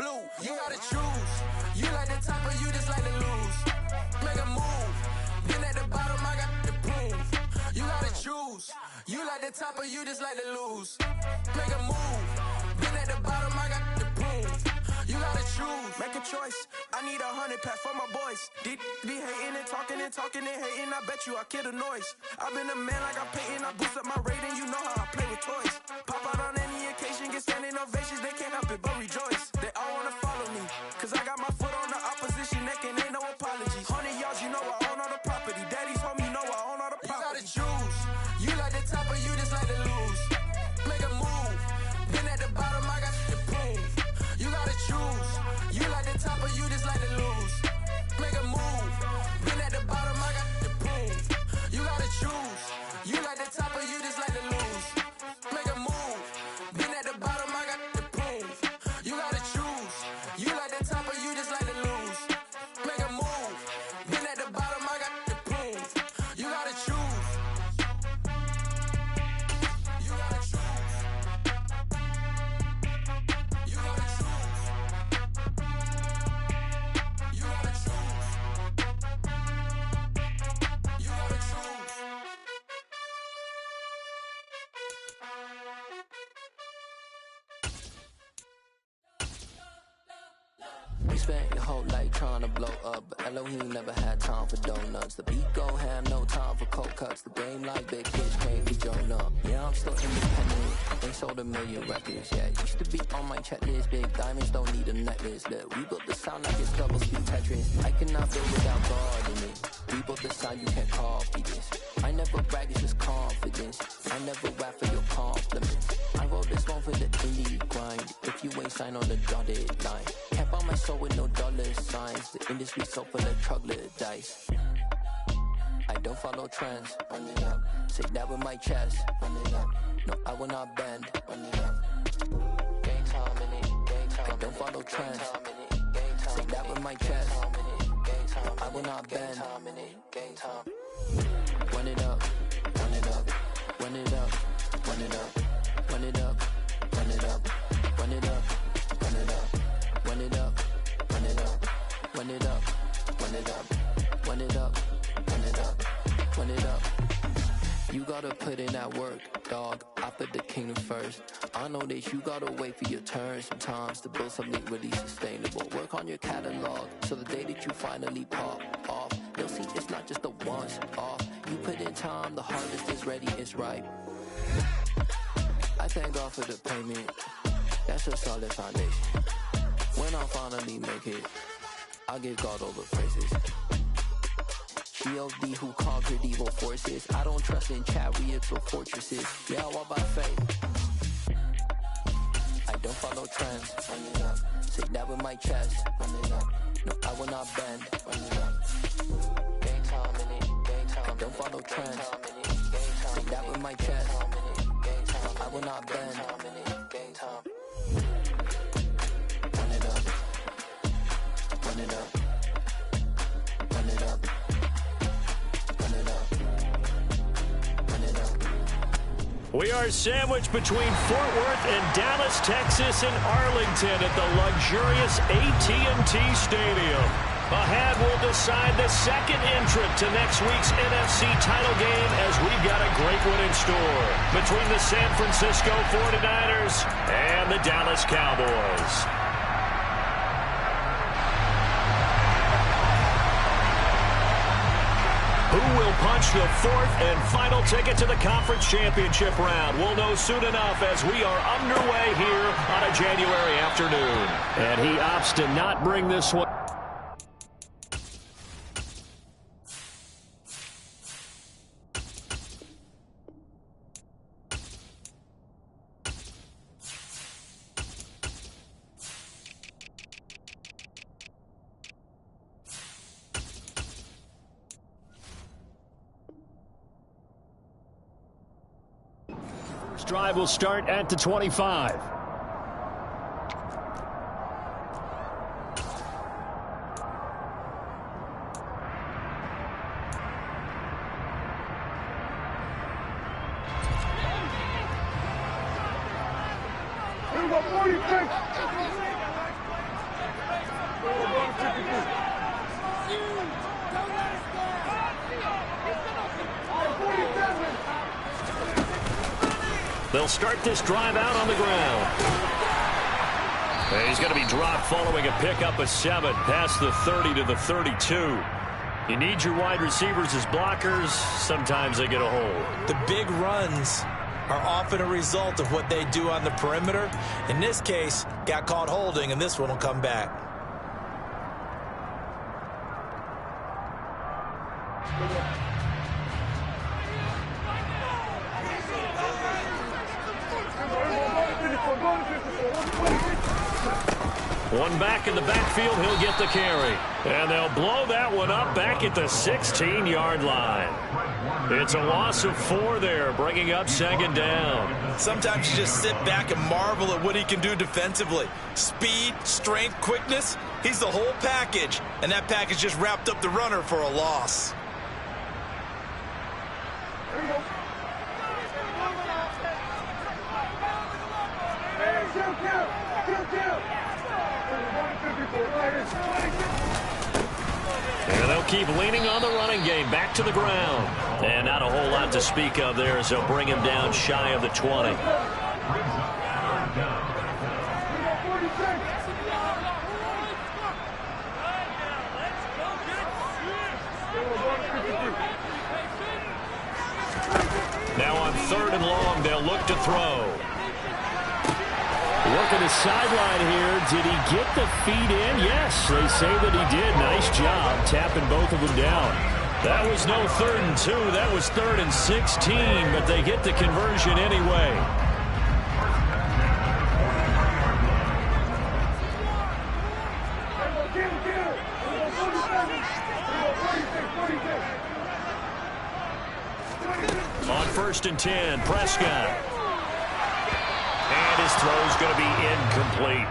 blue. You gotta choose. You like the top or you just like to lose. Make a move. Been at the bottom, I got the proof. You gotta choose. You like the top or you just like to lose. Make a move. Been at the bottom, I got the proof. You gotta choose. Make a choice. I need 100 pack for my boys. Deep be hating and talking and hating. I bet you I kill the noise. I've been a man like I'm Peyton. I boost up my rating. You know how I play with toys. Pop out on any occasion, get standing ovations. They can't help it but rejoice. They all wanna follow me, cause I got my foot on the opposition neck and ain't no apologies. 100 yards, you know I own all the property. Daddy's home, you know I own all the property. You gotta choose. You like the top or you just like to lose. Make a move. Been at the bottom, I got the proof. You gotta choose. You like the top or you just like to lose. Make a move. Been at the bottom, I got the proof. You gotta choose. You like the top or you just like to lose. Make a move. Been at the bottom, I got the proof. You gotta choose. You like the top or you just like to lose. Make a move. Been at the bottom, I got the proof. You gotta choose. You gotta choose. You gotta choose. You gotta choose. You gotta choose. You spent your whole life trying to blow up, but Elohim never had time for donuts. The beat go ham, no time for cold cuts. The game like big kids can't be joined up. Yeah, I'm still independent. They sold 1 million records. Yeah, used to be on my checklist. Big diamonds don't need a necklace. Look, we built the sound like it's double speed Tetris. I cannot build without God in it. We built the sound, you can't copy this. I never brag, it's just confidence. I never rap for your compliments. I wrote this one for the indie grind. If you ain't signed on the dotted line, can't buy my soul with no dollar signs. The industry so full of troglodytes. I don't follow trends. Run it up. Say that with my chest. Run it up. No, I will not bend. Run it up. Game time in it. Game time. I don't follow trends. Say that with my chest. No, I will not bend. Game time. Run it up. Run it up. Run it up. Run it up. Run it up. Run it up. Run it up. Run it up. Run it up. Run it up. Run it up. Run it up. Run it up. Run it up. Run it up. You gotta put in that work, dog. I put the kingdom first. I know that you gotta wait for your turn sometimes to build something really sustainable. Work on your catalog, so the day that you finally pop off, you'll see it's not just a once off. You put in time, the harvest is ready, it's ripe. I thank God for the payment. That's a solid foundation. When I finally make it, I'll give God all the praises. G.O.D. who conquered evil forces. I don't trust in chariots or fortresses. Yeah, I walk by faith. I don't follow trends. Run it up. Say that with my chest. Run it up. No, I will not bend. Run it up. Game time in it. Game time. I don't follow trends. Say that with my chest. No, I will not bend. Game time. Run it up. Run it up. Run it up. We are sandwiched between Fort Worth and Dallas, Texas, and Arlington at the luxurious AT&T Stadium. Ahead, we'll decide the second entrant to next week's NFC title game as we've got a great one in store between the San Francisco 49ers and the Dallas Cowboys. Who will punch the fourth and final ticket to the conference championship round? We'll know soon enough as we are underway here on a January afternoon. And he opts to not bring this one. Drive will start at the 25. They'll start this drive out on the ground. And he's going to be dropped following a pickup of 7 past the 30 to the 32. You need your wide receivers as blockers. Sometimes they get a hold. The big runs are often a result of what they do on the perimeter. In this case, got caught holding, and this one will come back. One back in the backfield, he'll get the carry. And they'll blow that one up back at the 16-yard line. It's a loss of 4 there, bringing up 2nd down. Sometimes you just sit back and marvel at what he can do defensively. Speed, strength, quickness, he's the whole package. And that package just wrapped up the runner for a loss. And they'll keep leaning on the running game back to the ground. And not a whole lot to speak of there as they'll bring him down shy of the 20. Now on 3rd and long, they'll look to throw. Working the sideline here. Did he get the feet in? Yes, they say that he did. Nice job tapping both of them down. That was no 3rd and 2. That was 3rd and 16, but they get the conversion anyway. On 1st and 10, Prescott. And his throw's going to be incomplete.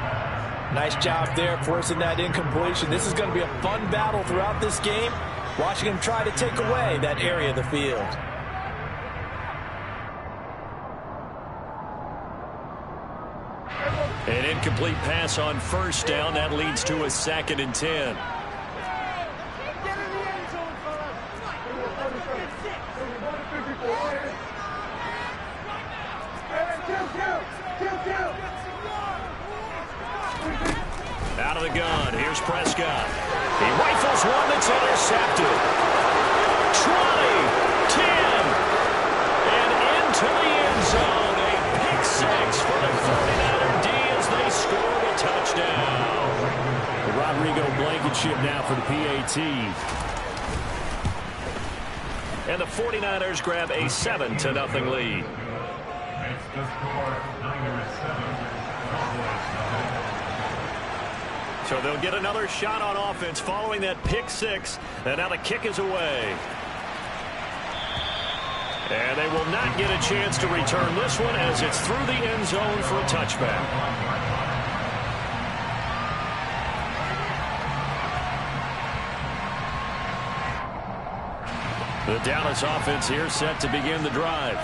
Nice job there forcing that incompletion. This is going to be a fun battle throughout this game. Watching him try to take away that area of the field. An incomplete pass on 1st down. That leads to a 2nd and 10. Out of the gun. Here's Prescott. He rifles one that's intercepted. 20, 10, and into the end zone. A pick 6 for the 49er D as they score the touchdown. Rodrigo Blankenship now for the PAT. And the 49ers grab a 7-0 lead. So they'll get another shot on offense following that pick 6. And now the kick is away. And they will not get a chance to return this one as it's through the end zone for a touchback. The Dallas offense here set to begin the drive.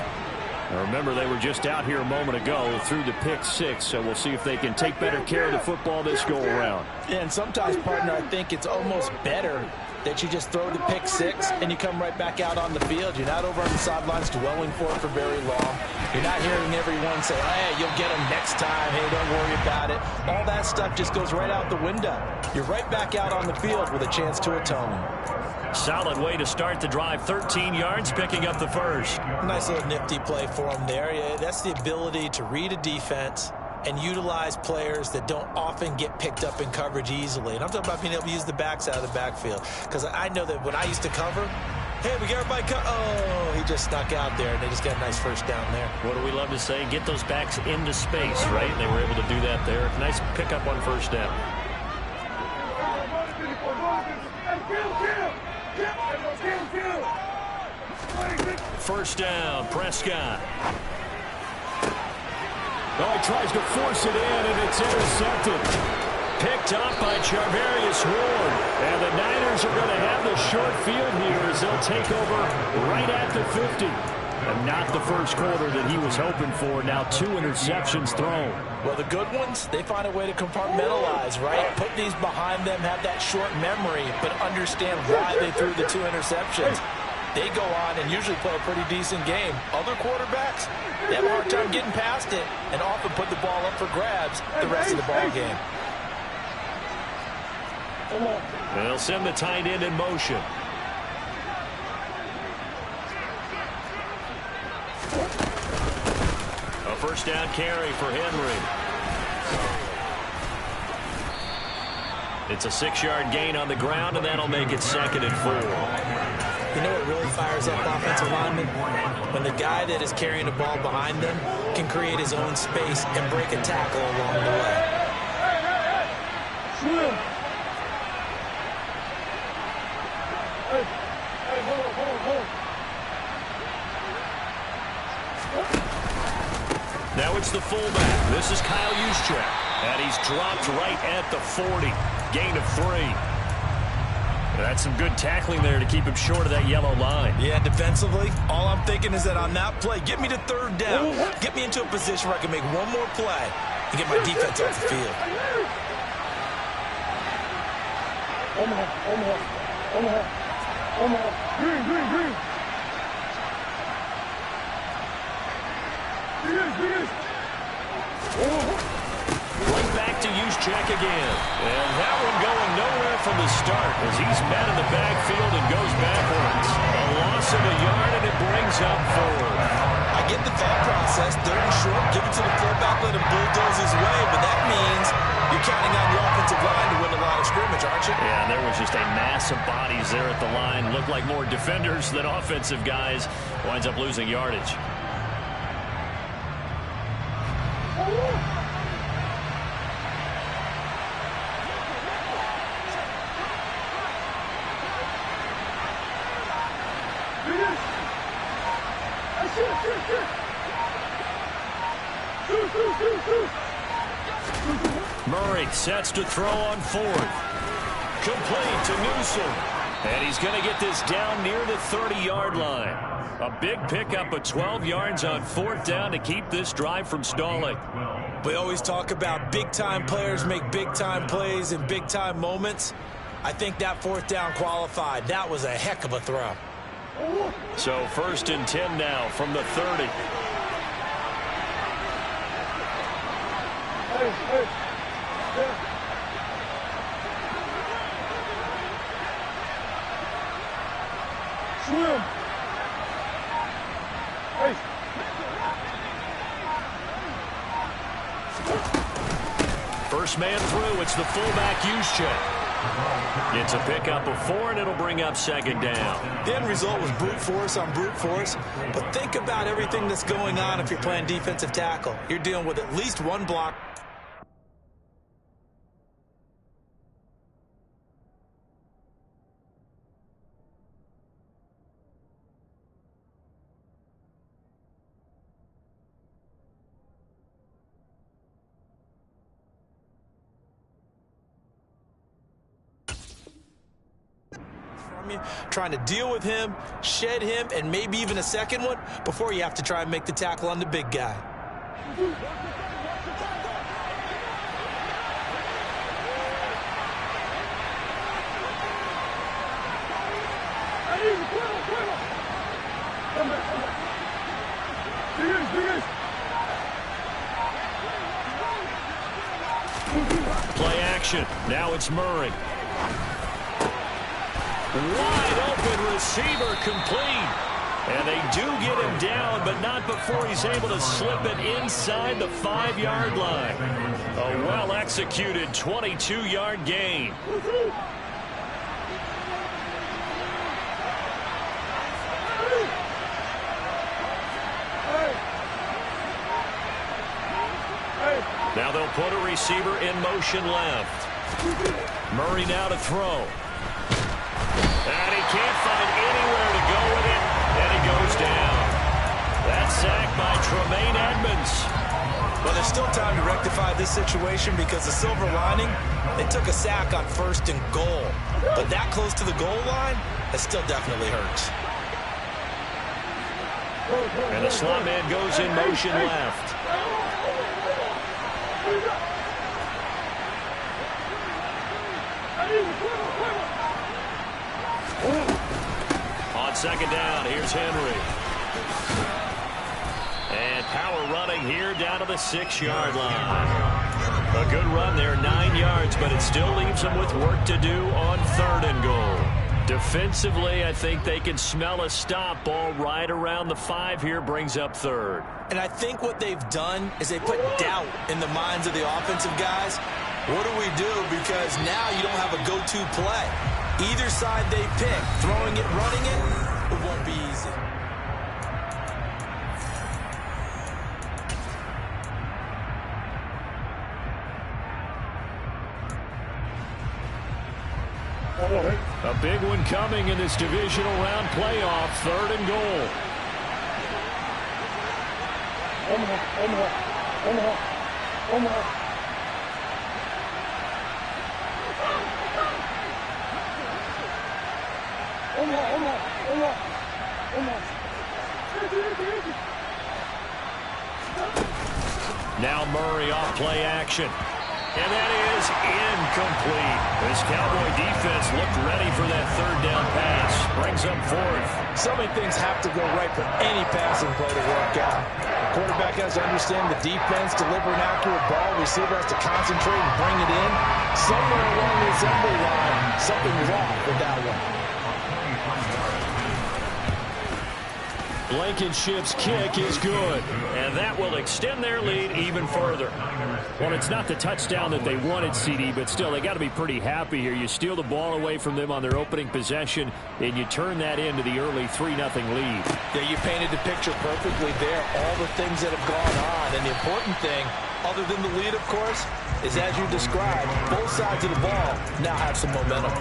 Now remember, they were just out here a moment ago through the pick 6, so we'll see if they can take better care of the football this go-around. Yeah, and sometimes, partner, I think it's almost better that you just throw the pick 6 and you come right back out on the field. You're not over on the sidelines dwelling for it for very long. You're not hearing everyone say, hey, you'll get them next time. Hey, don't worry about it. All that stuff just goes right out the window. You're right back out on the field with a chance to atone. Solid way to start the drive. 13 yards, picking up the first. Nice little nifty play for him there. Yeah, that's the ability to read a defense and utilize players that don't often get picked up in coverage easily. And I'm talking about being able to use the backs out of the backfield. Because I know that when I used to cover, hey, we got everybody oh, he just snuck out there, and they just got a nice first down there. What do we love to say? Get those backs into space, right? And they were able to do that there. Nice pickup on 1st down. First down, Prescott. Oh, he tries to force it in, and it's intercepted. Picked up by Charvarius Ward. And the Niners are going to have the short field here as they'll take over right at the 50. And not the first quarter that he was hoping for. Now 2 interceptions thrown. Well, the good ones, they find a way to compartmentalize, right? Put these behind them, have that short memory, but understand why they threw the 2 interceptions. they go on and usually play a pretty decent game. Other quarterbacks, they have a hard time getting past it and often put the ball up for grabs the rest of the ball game. They'll send the tight end in motion. A first down carry for Henry. It's a 6-yard gain on the ground, and that'll make it 2nd and 4. You know what really fires up offensive linemen? When the guy that is carrying the ball behind them can create his own space and break a tackle along the way. Now it's the fullback. This is Kyle Juszczyk, and he's dropped right at the 40. Gain of 3. That's some good tackling there to keep him short of that yellow line. Yeah, defensively, all I'm thinking is that on that play, get me to 3rd down. Get me into a position where I can make one more play and get my defense off the field. Right back to Juszczyk again. And that one going nowhere from the start as he's met in the backfield and goes backwards. A loss of a yard, and it brings up 4. I get the thought process. 3rd and short, give it to the fullback, let him bulldoze his way, but that means you're counting on your offensive line to win a lot of scrimmage, aren't you? Yeah, there was just a mass of bodies there at the line. Looked like more defenders than offensive guys. Winds up losing yardage. Murray sets to throw on 4th. Complete to Newsom. And he's going to get this down near the 30-yard line. A big pickup of 12 yards on 4th down to keep this drive from stalling. We always talk about big-time players make big-time plays in big-time moments. I think that 4th down qualified. That was a heck of a throw. So 1st and 10 now from the 30. Swim. First man through, it's the fullback Juszczyk. It's a pickup of 4, and it'll bring up 2nd down. The end result was brute force on brute force, but think about everything that's going on if you're playing defensive tackle. You're dealing with at least one block. Trying to deal with him, shed him, and maybe even a second one before you have to try and make the tackle on the big guy. Play action. Now it's Murray. Wide open receiver complete. And they do get him down, but not before he's able to slip it inside the 5-yard line. A well-executed 22-yard gain. Now they'll put a receiver in motion left. Murray now to throw. And he can't find anywhere to go with it, and he goes down. That's sacked by Tremaine Edmonds. Well, there's still time to rectify this situation because the silver lining, they took a sack on 1st and goal. But that close to the goal line, it still definitely hurts. And the slot man goes in motion left. On second down. Here's Henry. And power running here down to the 6-yard line. A good run there, 9 yards, but it still leaves them with work to do on 3rd and goal. Defensively, I think they can smell a stop. Ball right around the 5 here, brings up 3rd. And I think what they've done is they put doubt in the minds of the offensive guys. What do we do? Because now you don't have a go-to play. Either side they pick, throwing it, running it won't be easy. A big one coming in this divisional round playoff. 3rd and goal. Now Murray off play action. And that is incomplete. This Cowboy defense looked ready for that 3rd down pass. Brings up 4th. So many things have to go right for any passing play to work out. The quarterback has to understand the defense, deliver an accurate ball. Receiver has to concentrate and bring it in. Somewhere along the assembly line, something's off with that one. Blankenship's kick is good, and that will extend their lead even further. Well, it's not the touchdown that they wanted, CD, but still, they got to be pretty happy here. You steal the ball away from them on their opening possession, and you turn that into the early 3-0 lead. Yeah, you painted the picture perfectly there. All the things that have gone on, and the important thing, other than the lead, of course, is as you described, both sides of the ball now have some momentum.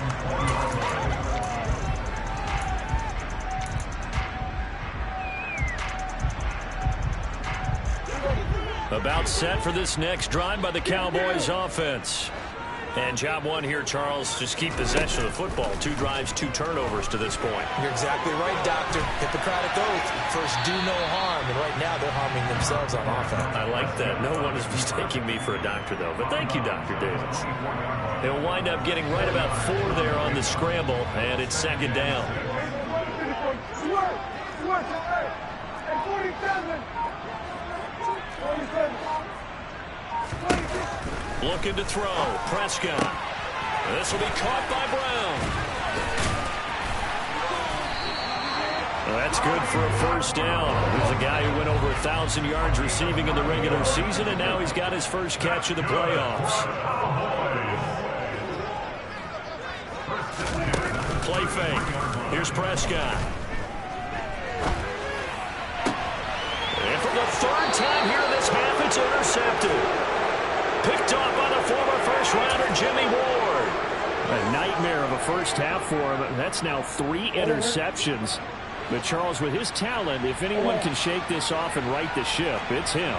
About set for this next drive by the Cowboys offense. And job one here, Charles, just keep possession of the football. 2 drives, 2 turnovers to this point. You're exactly right, Doctor. Hippocratic oath. First, do no harm. And right now, they're harming themselves on offense. I like that. No one is mistaking me for a doctor, though. But thank you, Dr. Davis. They'll wind up getting right about 4 there on the scramble, and it's 2nd down. Looking to throw. Prescott. This will be caught by Brown. Well, that's good for a 1st down. There's a guy who went over 1,000 yards receiving in the regular season, and now he's got his first catch of the playoffs. Play fake. Here's Prescott. And for the 3rd time here in this half, it's intercepted. Picked off by the former first-rounder Jimmy Ward. A nightmare of a first half for him. That's now 3 interceptions. But Charles, with his talent, if anyone can shake this off and right the ship, it's him.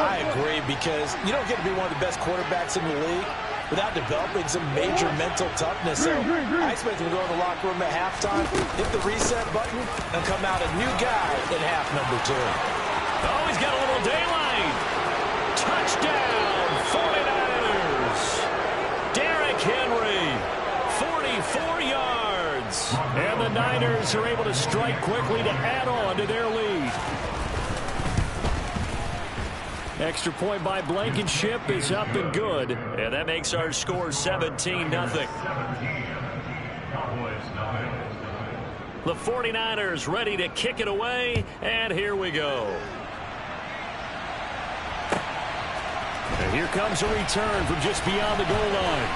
I agree, because you don't get to be one of the best quarterbacks in the league without developing some major mental toughness. So I expect him to go in the locker room at halftime, hit the reset button, and come out a new guy in half number 2. Oh, he's got a little daylight. Touchdown, 49ers. Derrick Henry, 44 yards. And the Niners are able to strike quickly to add on to their lead. Extra point by Blankenship is up and good. And that makes our score 17-0. The 49ers ready to kick it away. And here we go. And here comes a return from just beyond the goal line.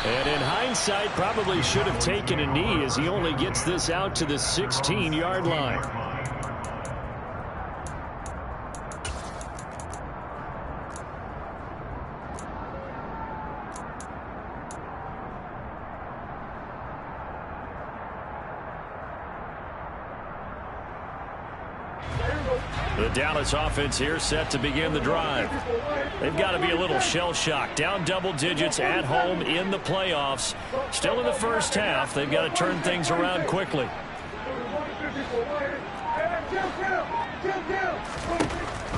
And in hindsight, probably should have taken a knee as he only gets this out to the 16-yard line. The Dallas offense here set to begin the drive. They've got to be a little shell-shocked. Down double digits at home in the playoffs. Still in the first half. They've got to turn things around quickly.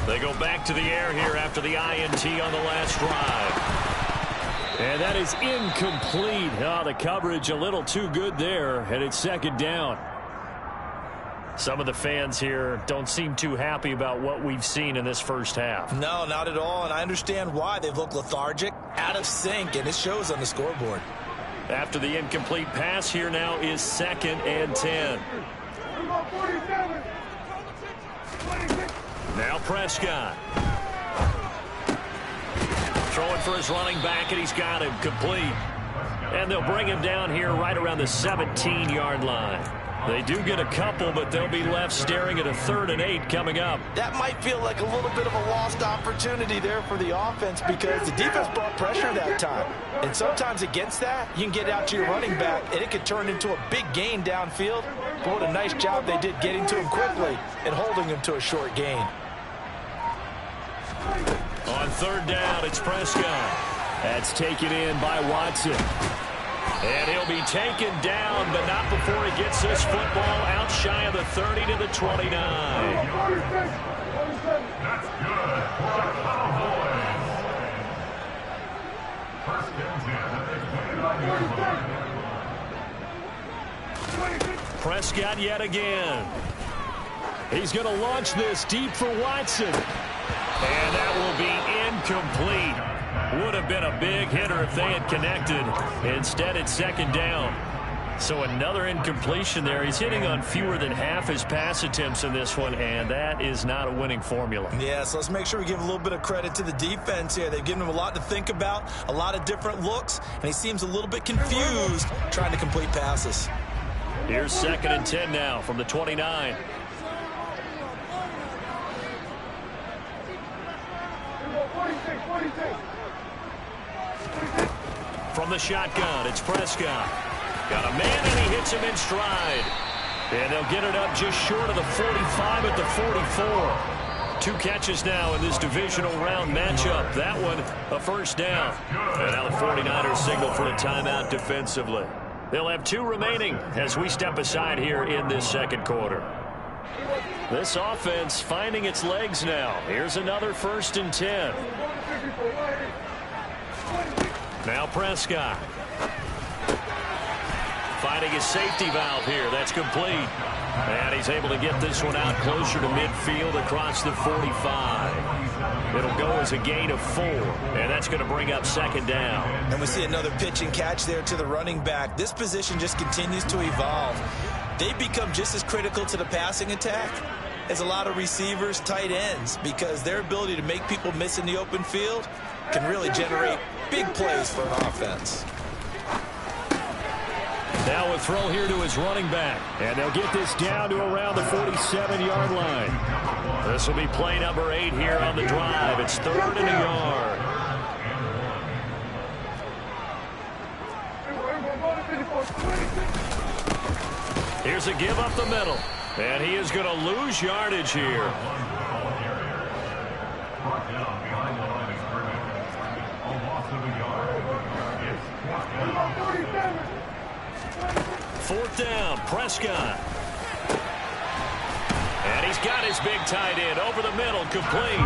They go back to the air here after the INT on the last drive. And that is incomplete. Oh, the coverage a little too good there, and it's second down. Some of the fans here don't seem too happy about what we've seen in this first half. No, not at all, and I understand why. They've looked lethargic, out of sync, and it shows on the scoreboard. After the incomplete pass, here now is 2nd and 10. Now Prescott. Throwing for his running back, and he's got him complete. And they'll bring him down here right around the 17-yard line. They do get a couple, but they'll be left staring at a 3rd and 8 coming up. That might feel like a little bit of a lost opportunity there for the offense because the defense brought pressure that time. And sometimes against that, you can get out to your running back, and it could turn into a big gain downfield. But what a nice job they did getting to him quickly and holding him to a short gain. On 3rd down, it's Prescott. That's taken in by Watson. And he'll be taken down, but not before he gets this football out shy of the 30 to the 29. That's good. First and 10. Prescott yet again. He's going to launch this deep for Watson. And that will be incomplete. Would have been a big hitter if they had connected. Instead, it's 2nd down. So another incompletion there. He's hitting on fewer than half his pass attempts in this one, and that is not a winning formula. Yeah, so let's make sure we give a little bit of credit to the defense here. They've given him a lot to think about, a lot of different looks, and he seems a little bit confused trying to complete passes. Here's 2nd and 10 now from the 29. From the shotgun, it's Prescott. Got a man, and he hits him in stride. And they'll get it up just short of the 45 at the 44. 2 catches now in this divisional round matchup. That one, a 1st down. And now the 49ers signal for a timeout defensively. They'll have 2 remaining as we step aside here in this 2nd quarter. This offense finding its legs now. Here's another 1st and 10. Now Prescott. Finding his safety valve here. That's complete. And he's able to get this one out closer to midfield across the 45. It'll go as a gain of 4. And that's going to bring up 2nd down. And we see another pitch and catch there to the running back. This position just continues to evolve. They become just as critical to the passing attack as a lot of receivers, tight ends, because their ability to make people miss in the open field can really generate big plays for an offense. Now a throw here to his running back. And they'll get this down to around the 47-yard line. This will be play number 8 here on the drive. It's 3rd and a yard. Here's a give up the middle. And he is going to lose yardage here. 4th down, Prescott. And he's got his big tight end over the middle, complete.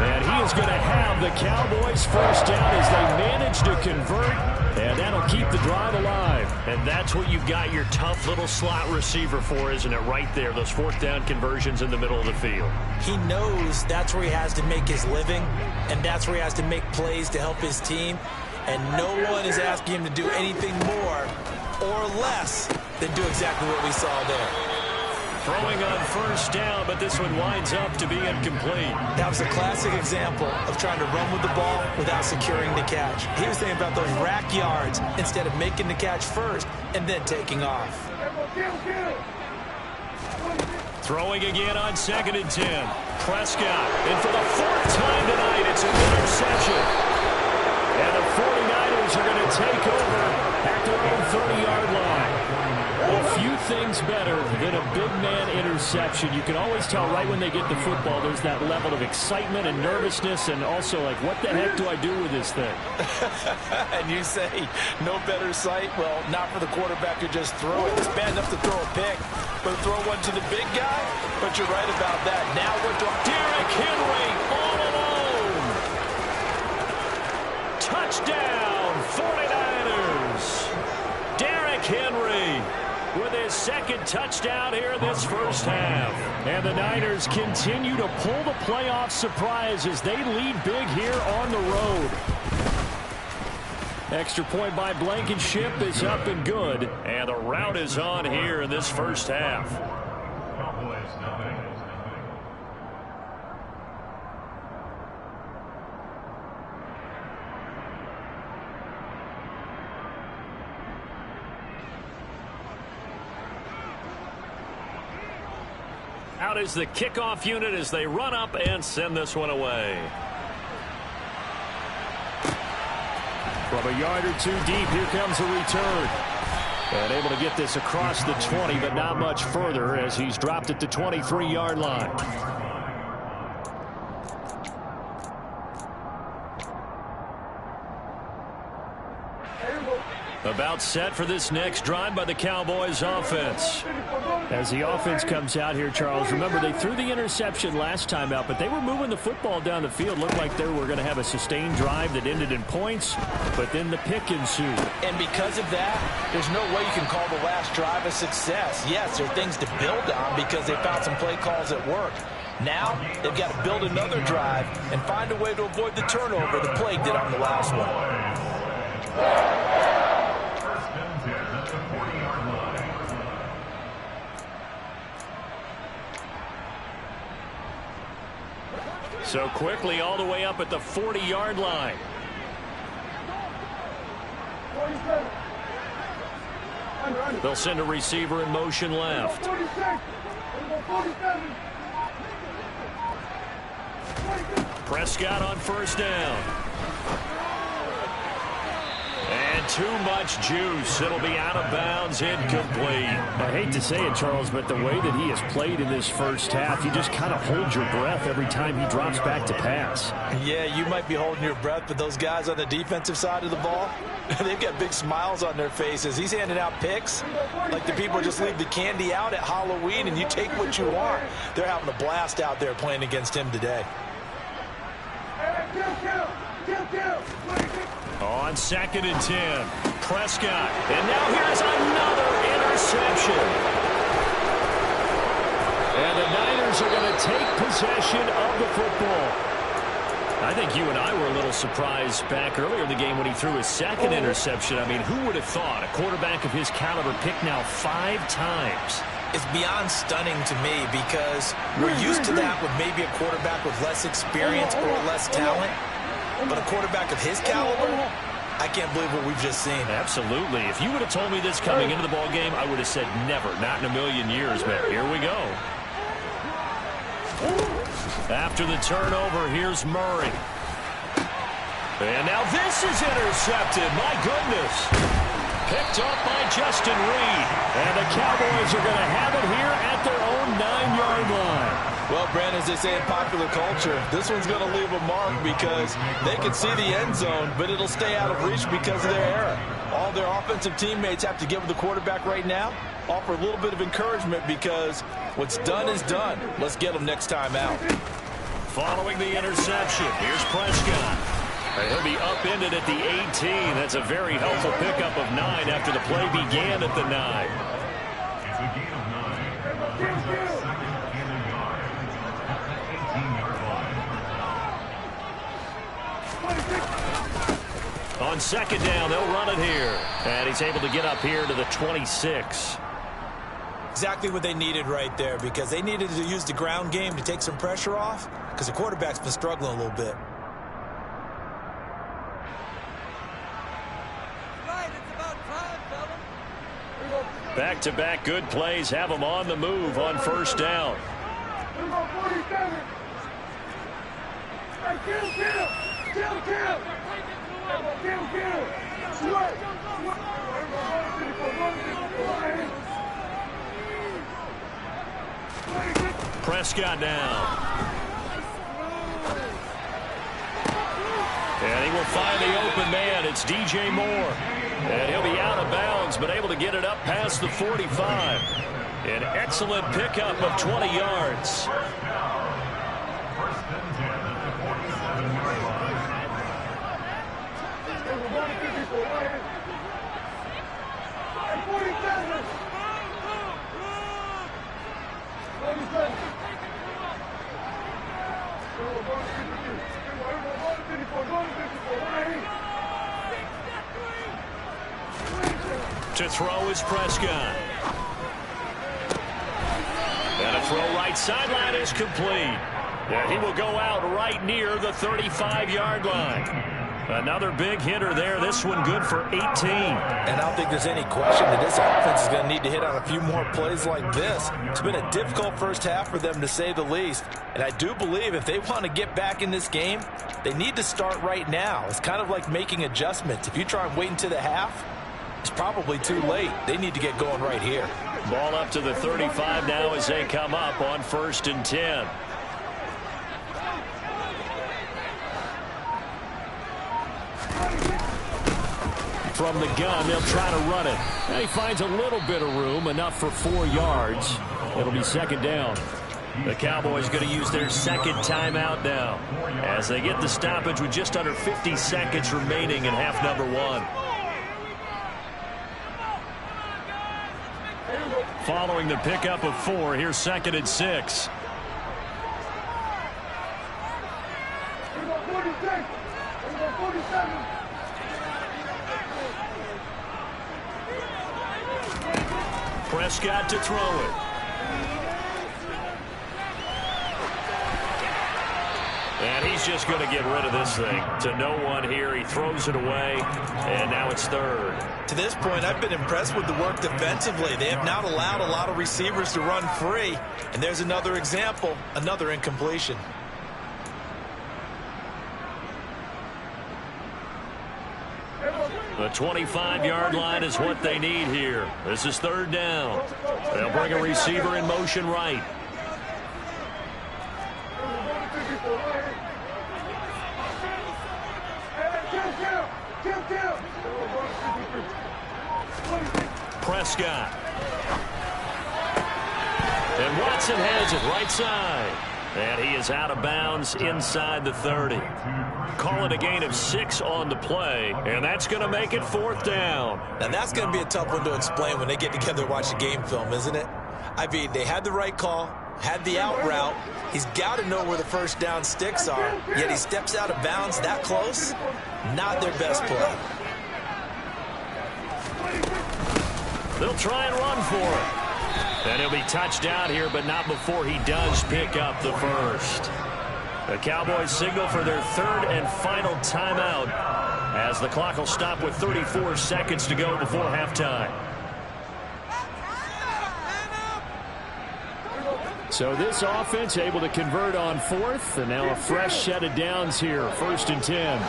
And he is going to have the Cowboys 1st down as they manage to convert. And that'll keep the drive alive. And that's what you've got your tough little slot receiver for, isn't it? Right there, those 4th down conversions in the middle of the field. He knows that's where he has to make his living, and that's where he has to make plays to help his team. And no one is asking him to do anything more or less than do exactly what we saw there. Throwing on 1st down, but this one winds up to be incomplete. That was a classic example of trying to run with the ball without securing the catch. He was thinking about those rack yards instead of making the catch first and then taking off. Throwing again on 2nd and 10. Prescott, and for the 4th time tonight, it's an interception. And the 49ers are going to take over at their own 30-yard line. A few things better than a big man interception. You can always tell right when they get the football, there's that level of excitement and nervousness, and also like, what the heck do I do with this thing? And you say, no better sight? Well, not for the quarterback who just threw it. It's bad enough to throw a pick, but throw one to the big guy? But you're right about that. Now we're throwing Derrick Henry all alone. Touchdown, his second touchdown here in this first half. And the Niners continue to pull the playoff surprise as they lead big here on the road. Extra point by Blankenship is up and good. And the rout is on here in this first half. Out is the kickoff unit as they run up and send this one away. From a yard or two deep, here comes a return. And able to get this across the 20, but not much further as he's dropped at the 23-yard line. About set for this next drive by the Cowboys offense. As the offense comes out here, Charles, remember they threw the interception last time out, but they were moving the football down the field. Looked like they were going to have a sustained drive that ended in points, but then the pick ensued. And because of that, there's no way you can call the last drive a success. Yes, there are things to build on because they found some play calls that work. Now, they've got to build another drive and find a way to avoid the turnover the play did on the last one. So quickly all the way up at the 40-yard line. They'll send a receiver in motion left. Prescott on first down. And too much juice. It'll be out of bounds, incomplete. I hate to say it, Charles, but the way that he has played in this first half, you just kind of hold your breath every time he drops back to pass. Yeah, you might be holding your breath, but those guys on the defensive side of the ball, they've got big smiles on their faces. He's handing out picks like the people just leave the candy out at Halloween and you take what you want. They're having a blast out there playing against him today. On 2nd and 10, Prescott. And now here's another interception. And the Niners are going to take possession of the football. I think you and I were a little surprised back earlier in the game when he threw his second interception. I mean, who would have thought a quarterback of his caliber picked now 5 times? It's beyond stunning to me because we're used to that with maybe a quarterback with less experience or less talent. But a quarterback of his caliber, I can't believe what we've just seen. Absolutely. If you would have told me this coming into the ball game, I would have said never, not in a million years. But here we go. After the turnover, here's Murray. And now this is intercepted. My goodness. Picked up by Justin Reed. And the Cowboys are going to have it here at their own 9-yard line. Well, Brandon, as they say in popular culture, this one's going to leave a mark because they can see the end zone, but it'll stay out of reach because of their error. All their offensive teammates have to give the quarterback right now, offer a little bit of encouragement because what's done is done. Let's get them next time out. Following the interception, here's Prescott. He'll be upended at the 18. That's a very helpful pickup of 9 after the play began at the 9. It's a gain of 9. On 2nd down, they'll run it here. And he's able to get up here to the 26. Exactly what they needed right there because they needed to use the ground game to take some pressure off because the quarterback's been struggling a little bit. Back-to-back good plays have them on the move on first down. Prescott down. And he will find the open man. It's DJ Moore. And he'll be out of bounds, but able to get it up past the 45. An excellent pickup of 20 yards. To throw is Prescott. And a throw right sideline is complete. Yeah, he will go out right near the 35-yard line. Another big hitter there. This one good for 18. And I don't think there's any question that this offense is going to need to hit on a few more plays like this. It's been a difficult first half for them, to say the least. And I do believe if they want to get back in this game, they need to start right now. It's kind of like making adjustments. If you try and wait until the half, it's probably too late. They need to get going right here. Ball up to the 35 now as they come up on 1st and 10. From the gun, they'll try to run it. And he finds a little bit of room, enough for 4 yards. It'll be 2nd down. The Cowboys going to use their 2nd timeout now as they get the stoppage with just under 50 seconds remaining in half number 1. Following the pickup of 4, here's 2nd and 6. Prescott to throw it. And he's just going to get rid of this thing to no one here. He throws it away, and now it's 3rd. To this point, I've been impressed with the work defensively. They have not allowed a lot of receivers to run free. And there's another example, another incompletion. The 25-yard line is what they need here. This is 3rd down. They'll bring a receiver in motion right. Prescott. And Watson has it right side. And he is out of bounds inside the 30. Call it a gain of 6 on the play, and that's going to make it 4th down. Now, that's going to be a tough one to explain when they get together and watch the game film, isn't it? I mean, they had the right call, had the out route. He's got to know where the first down sticks are, yet he steps out of bounds that close. Not their best play. They'll try and run for it. And he'll be touched out here, but not before he does pick up the first. The Cowboys signal for their 3rd and final timeout as the clock will stop with 34 seconds to go before halftime. So this offense able to convert on 4th, and now a fresh set of downs here, 1st and 10.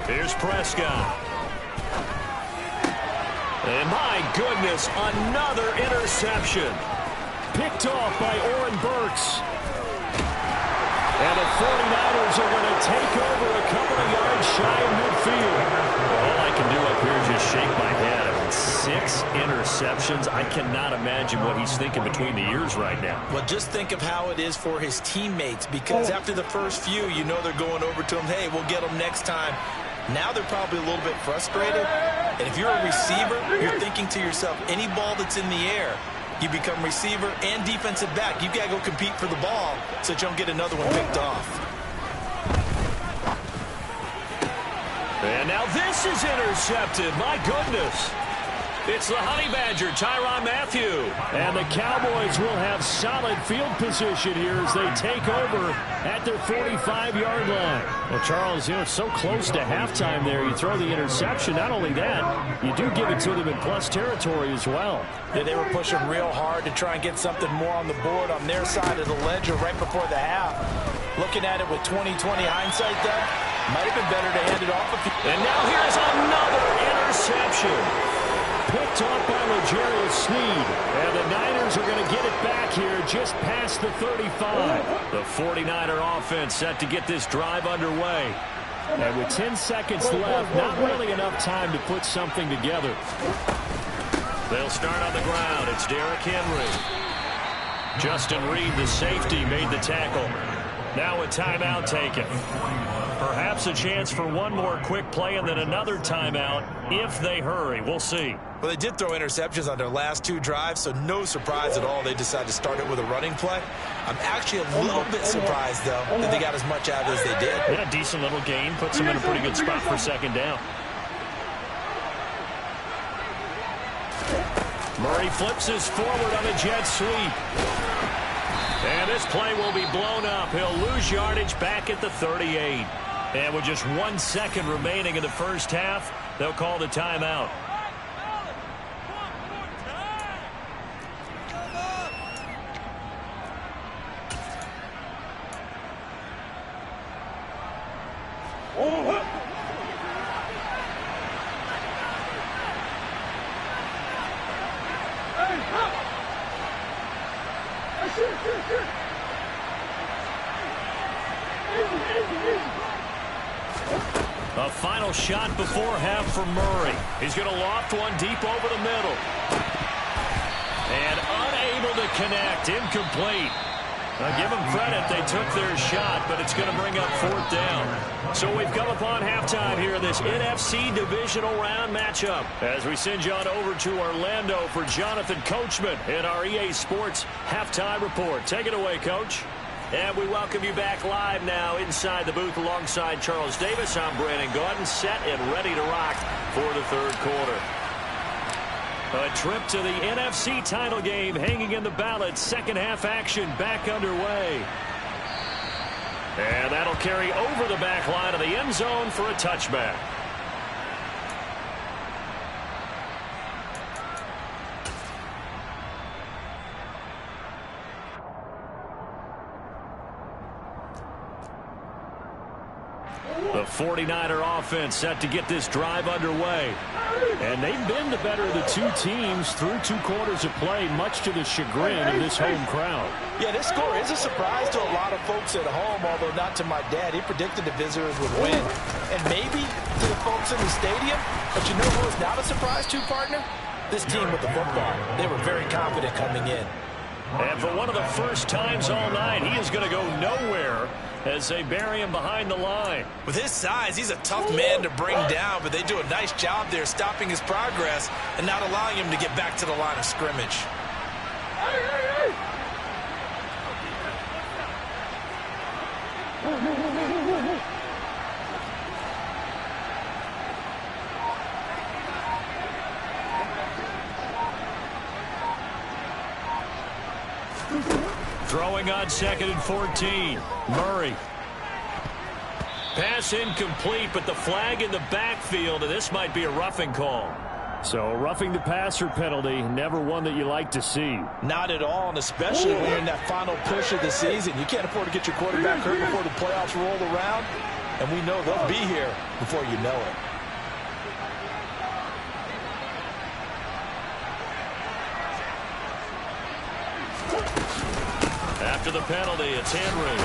Here's Prescott. And my goodness, another interception. Picked off by Oren Burks. And the 49ers are going to take over a couple of yards shy of midfield. All I can do up here is just shake my head. I mean, 6 interceptions. I cannot imagine what he's thinking between the ears right now. Well, just think of how it is for his teammates, because after the first few, you know they're going over to him, hey, we'll get them next time. Now they're probably a little bit frustrated. And if you're a receiver, you're thinking to yourself, any ball that's in the air, you become receiver and defensive back. You've got to go compete for the ball so that you don't get another one picked off. And now this is intercepted. My goodness. It's the Honey Badger, Tyrann Mathieu. And the Cowboys will have solid field position here as they take over at their 45-yard line. Well, Charles, you know, it's so close to halftime there. You throw the interception. Not only that, you do give it to them in plus territory as well. Yeah, they were pushing real hard to try and get something more on the board on their side of the ledger right before the half. Looking at it with 20/20 hindsight, though, might have been better to hand it off. And now here's another interception. Picked off by L'Jarius Sneed. And the Niners are going to get it back here just past the 35. The 49er offense set to get this drive underway. And with 10 seconds left, not really enough time to put something together. They'll start on the ground. It's Derrick Henry. Justin Reed, the safety, made the tackle. Now a timeout taken. Perhaps a chance for one more quick play and then another timeout if they hurry. We'll see. Well, they did throw interceptions on their last 2 drives, so no surprise at all they decided to start it with a running play. I'm actually a little bit surprised, though, that they got as much out as they did. Yeah, a decent little gain. Puts them in a pretty good spot for second down. Murray flips his forward on a jet sweep. And this play will be blown up. He'll lose yardage back at the 38. And with just 1 second remaining in the first half, they'll call the timeout. A final shot before half for Murray. He's going to loft one deep over the middle. And unable to connect. Incomplete. Now give them credit. They took their shot, but it's going to bring up 4th down. So we've come upon halftime here in this NFC Divisional Round matchup. As we send you on over to Orlando for Jonathan Coachman in our EA Sports Halftime Report. Take it away, Coach. And we welcome you back live now inside the booth alongside Charles Davis. I'm Brandon Gaudin, set and ready to rock for the 3rd quarter. A trip to the NFC title game hanging in the balance. Second half action back underway. And that'll carry over the back line of the end zone for a touchback. The 49er offense set to get this drive underway. And they've been the better of the 2 teams through 2 quarters of play, much to the chagrin of this home crowd. Yeah, this score is a surprise to a lot of folks at home, although not to my dad. He predicted the visitors would win. And maybe to the folks in the stadium. But you know who is not a surprise to, partner? This team with the football. They were very confident coming in. And for one of the first times all night, he is going to go nowhere as they bury him behind the line. With his size, he's a tough man to bring down, but they do a nice job there stopping his progress and not allowing him to get back to the line of scrimmage. Throwing on 2nd and 14. Murray. Pass incomplete, but the flag in the backfield, and this might be a roughing call. So roughing the passer penalty, never one that you like to see. Not at all, and especially when you're in that final push of the season. You can't afford to get your quarterback hurt before the playoffs roll around, and we know they'll be here before you know it. After the penalty, it's Henry.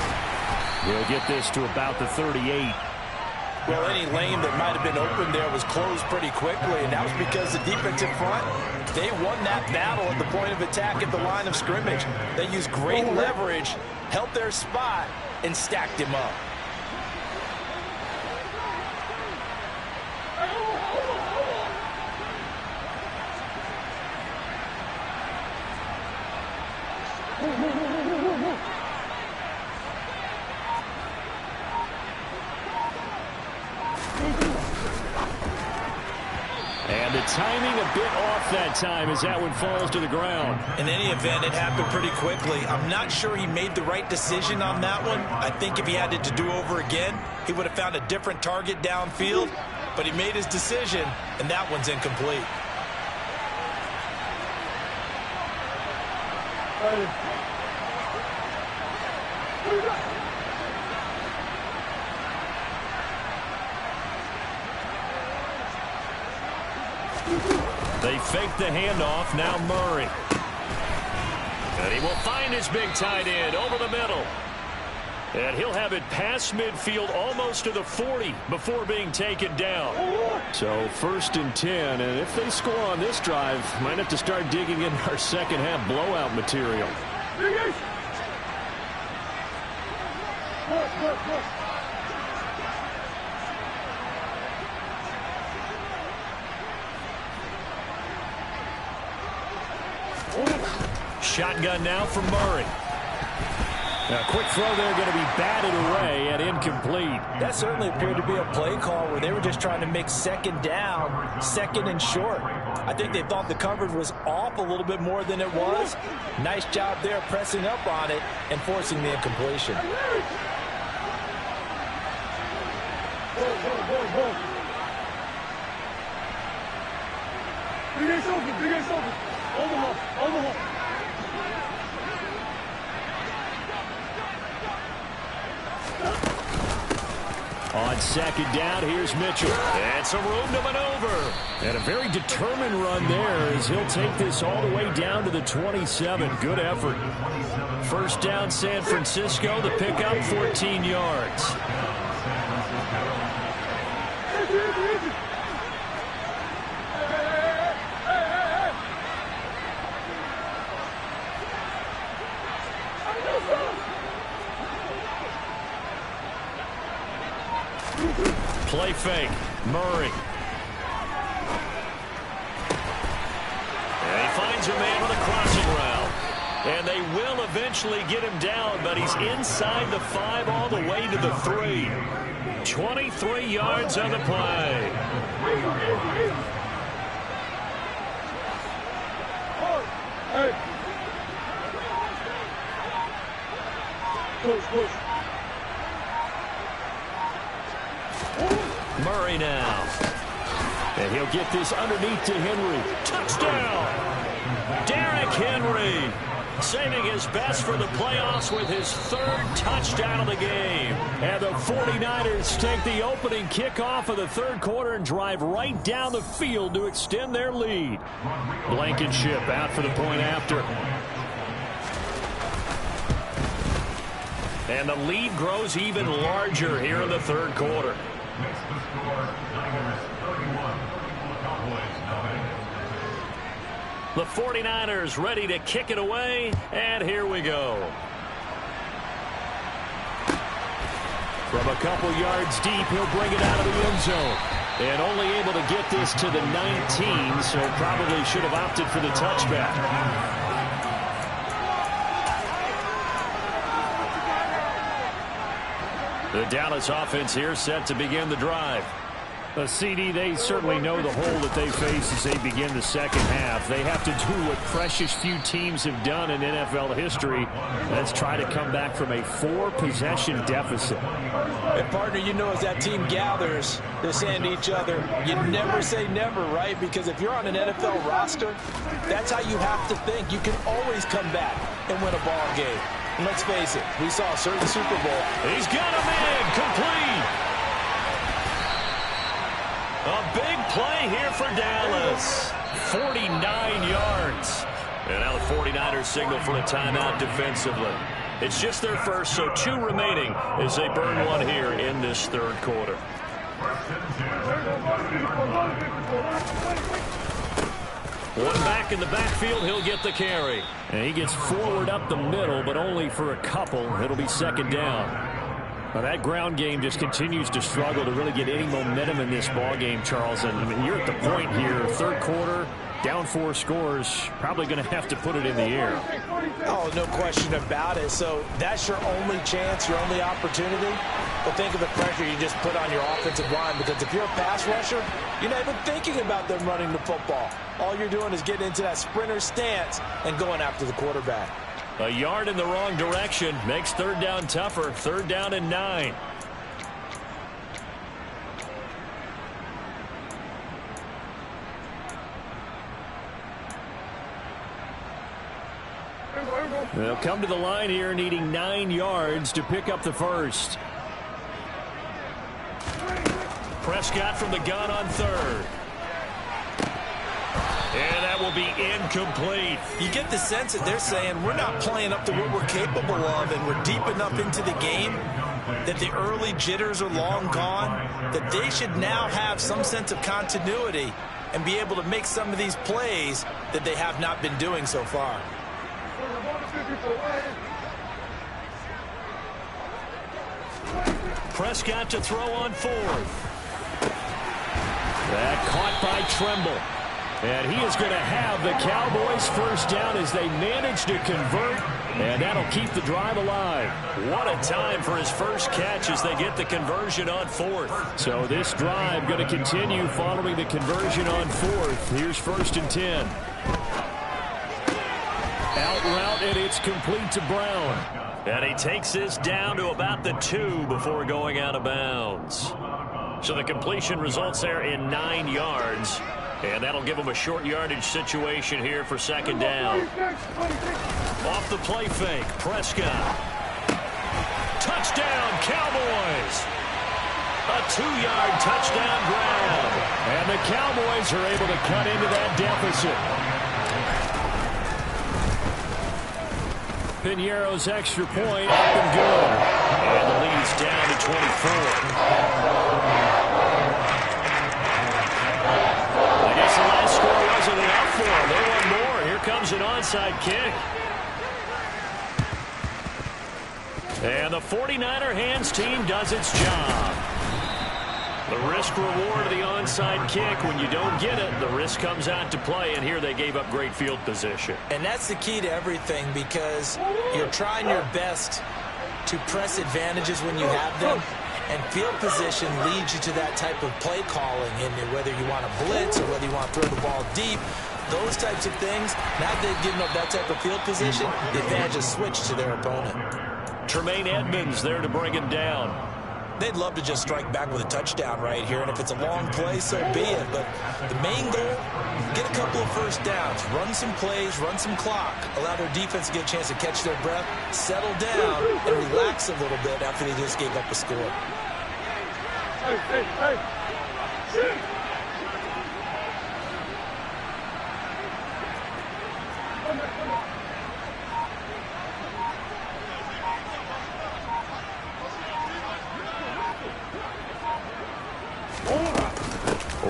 He'll get this to about the 38. Well, any lane that might have been open there was closed pretty quickly, and that was because the defensive front, they won that battle at the point of attack at the line of scrimmage. They used great leverage, held their spot, and stacked him up. And the timing a bit off that time as that one falls to the ground. In any event, it happened pretty quickly. I'm not sure he made the right decision on that one. I think if he had it to do over again, he would have found a different target downfield. But he made his decision, and that one's incomplete. They fake the handoff. Now Murray. And he will find his big tight end over the middle. And he'll have it past midfield almost to the 40 before being taken down. So 1st and 10, and if they score on this drive, might have to start digging in our second half blowout material. Shotgun now from Murray. A quick throw there going to be batted away and incomplete. That certainly appeared to be a play call where they were just trying to make second down, second and short. I think they thought the coverage was off a little bit more than it was. Nice job there pressing up on it and forcing the incompletion. On second down, here's Mitchell. And some room to maneuver. And a very determined run there as he'll take this all the way down to the 27. Good effort. First down, San Francisco. The pickup, 14 yards. Play fake. Murray. And he finds a man on a crossing route. And they will eventually get him down, but he's inside the 5 all the way to the 3. 23 yards on the play. Murray now. And he'll get this underneath to Henry. Touchdown! Derrick Henry saving his best for the playoffs with his 3rd touchdown of the game. And the 49ers take the opening kickoff of the 3rd quarter and drive right down the field to extend their lead. Blankenship out for the point after. And the lead grows even larger here in the 3rd quarter. Next to score, Niners 31, Cowboys nothing. The 49ers ready to kick it away, and here we go. From a couple yards deep, he'll bring it out of the end zone. And only able to get this to the 19, so probably should have opted for the touchback. The Dallas offense here set to begin the drive. CD, they certainly know the hole that they face as they begin the second half. They have to do what precious few teams have done in NFL history. Let's try to come back from a 4-possession deficit. And partner, you know, as that team gathers, they're saying to each other, you never say never, right? Because if you're on an NFL roster, that's how you have to think. You can always come back and win a ball game. And let's face it, we saw a certain Super Bowl. He's got him in, complete. A big play here for Dallas. 49 yards. And now the 49ers signal for a timeout defensively. It's just their first, so 2 remaining as they burn one here in this 3rd quarter. One back in the backfield, he'll get the carry. And he gets forward up the middle, but only for a couple. It'll be second down. Now that ground game just continues to struggle to really get any momentum in this ball game, Charles. And I mean, you're at the point here, 3rd quarter, down 4 scores, probably going to have to put it in the air. Oh, no question about it. So that's your only chance, your only opportunity. But think of the pressure you just put on your offensive line, because if you're a pass rusher, you're not even thinking about them running the football. All you're doing is getting into that sprinter stance and going after the quarterback. A yard in the wrong direction makes 3rd down tougher. 3rd down and 9. They'll come to the line here needing 9 yards to pick up the first. Prescott from the gun on 3rd. And that will be incomplete. You get the sense that they're saying we're not playing up to what we're capable of, and we're deep enough into the game that the early jitters are long gone, that they should now have some sense of continuity and be able to make some of these plays that they have not been doing so far. Prescott to throw on 4th. That caught by Tremble. And he is going to have the Cowboys first down as they manage to convert, and that'll keep the drive alive. What a time for his first catch as they get the conversion on fourth. So this drive going to continue following the conversion on fourth. Here's 1st and 10. Out route, and it's complete to Brown. And he takes this down to about the 2 before going out of bounds. So the completion results there in 9 yards. And that'll give him a short yardage situation here for 2nd down. Off the play fake, Prescott. Touchdown, Cowboys! A 2-yard touchdown grab. And the Cowboys are able to cut into that deficit. Piñeiro's extra point up and good. And the lead is down to 24. I guess the last score wasn't enough for them. They want more. Here comes an onside kick. And the 49er hands team does its job. The risk reward of the onside kick. When you don't get it, the risk comes out to play, and here they gave up great field position. And that's the key to everything, because you're trying your best to press advantages when you have them. And field position leads you to that type of play calling, and whether you want to blitz or whether you want to throw the ball deep, those types of things. Now that they've given up that type of field position, the advantage is switched to their opponent. Tremaine Edmonds there to bring him down. They'd love to just strike back with a touchdown right here, and if it's a long play, so be it. But the main goal, get a couple of first downs, run some plays, run some clock, allow their defense to get a chance to catch their breath, settle down, and relax a little bit after they just gave up a score.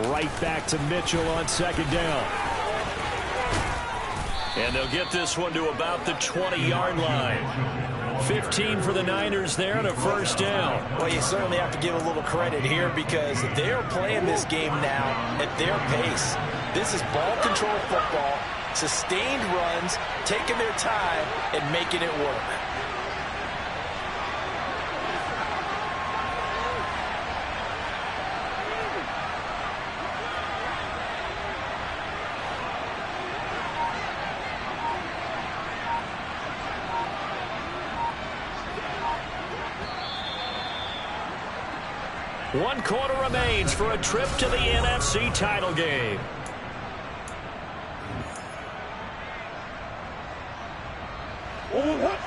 Right back to Mitchell on 2nd down. And they'll get this one to about the 20-yard line. 15 for the Niners there and a first down. Well, you certainly have to give a little credit here, because they're playing this game now at their pace. This is ball control football, sustained runs, taking their time and making it work. One quarter remains for a trip to the NFC title game.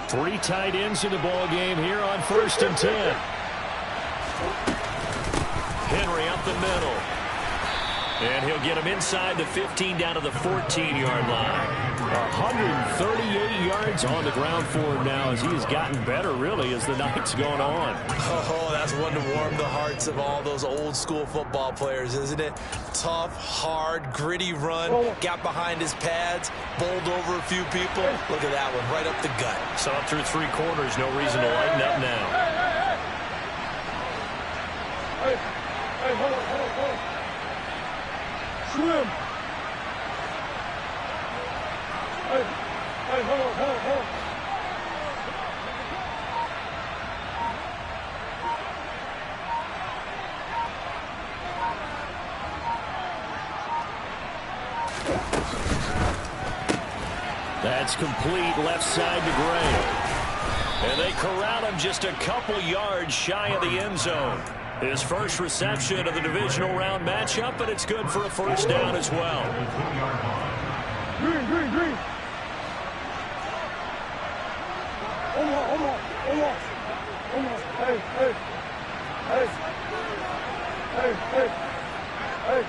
Three tight ends in the ball game here on 1st and 10. Henry up the middle. And he'll get him inside the 15 down to the 14-yard line. 138 yards on the ground for him now, as he has gotten better, really, as the night's gone on. Oh, that's one to warm the hearts of all those old-school football players, isn't it? Tough, hard, gritty run, got behind his pads, bowled over a few people. Look at that one, right up the gut. So up through 3 quarters, no reason to lighten up now. Hey, hold on. Swim. Hey, hold on. That's complete left side to Gray. And they corral him just a couple yards shy of the end zone. His first reception of the divisional round matchup, but it's good for a first down as well. Green. Hold on. Hey.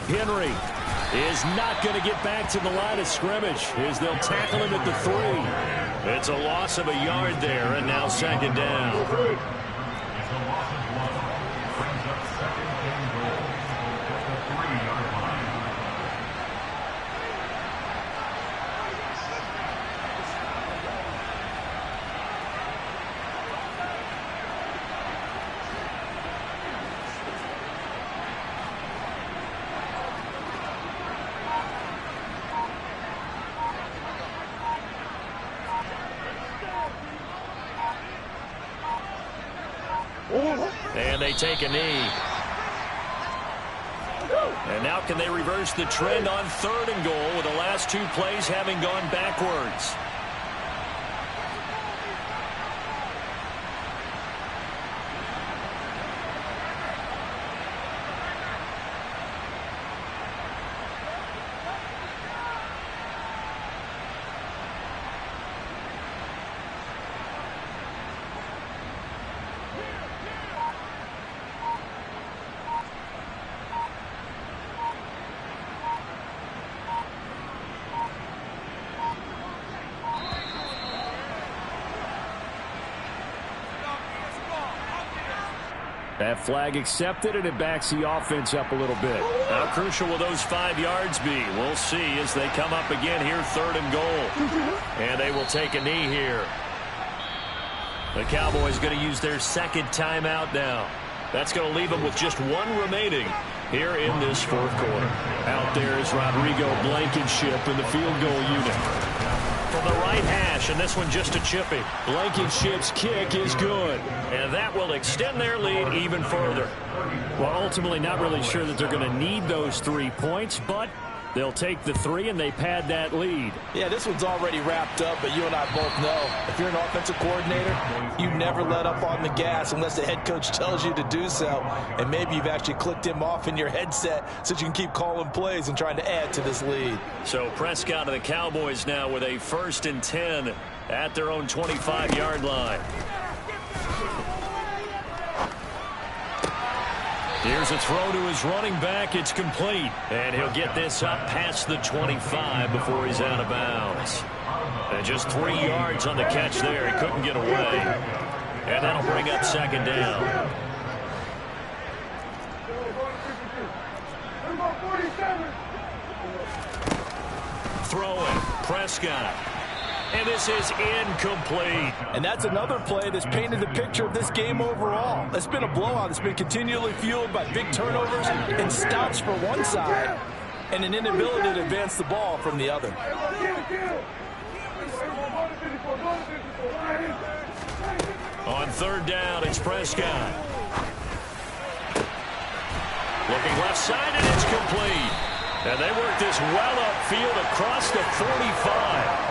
Henry is not going to get back to the line of scrimmage as they'll tackle him at the 3. It's a loss of a yard there, and now 2nd down. And they take a knee. And now can they reverse the trend on 3rd and goal with the last 2 plays having gone backwards? That flag accepted, and it backs the offense up a little bit. How crucial will those 5 yards be? We'll see as they come up again here, 3rd and goal. And they will take a knee here. The Cowboys going to use their 2nd timeout now. That's going to leave them with just 1 remaining here in this 4th quarter. Out there is Rodrigo Blankenship in the field goal unit. From the right hash, and this one just a chipping. Blankenship's kick is good. And that will extend their lead even further. Well, ultimately not really sure that they're going to need those 3 points, but they'll take the 3 and they pad that lead. Yeah, this one's already wrapped up, but you and I both know if you're an offensive coordinator, you never let up on the gas unless the head coach tells you to do so. And maybe you've actually clicked him off in your headset so you can keep calling plays and trying to add to this lead. So Prescott and the Cowboys now with a 1st and 10 at their own 25-yard line. Here's a throw to his running back. It's complete. And he'll get this up past the 25 before he's out of bounds. And just 3 yards on the catch there. He couldn't get away. And that'll bring up 2nd down. Throwing. Prescott. And this is incomplete. And that's another play that's painted the picture of this game overall. It's been a blowout. It's been continually fueled by big turnovers and stops for one side and an inability to advance the ball from the other. On 3rd down, it's Prescott. Looking left side, and it's complete. And they work this well upfield across the 45.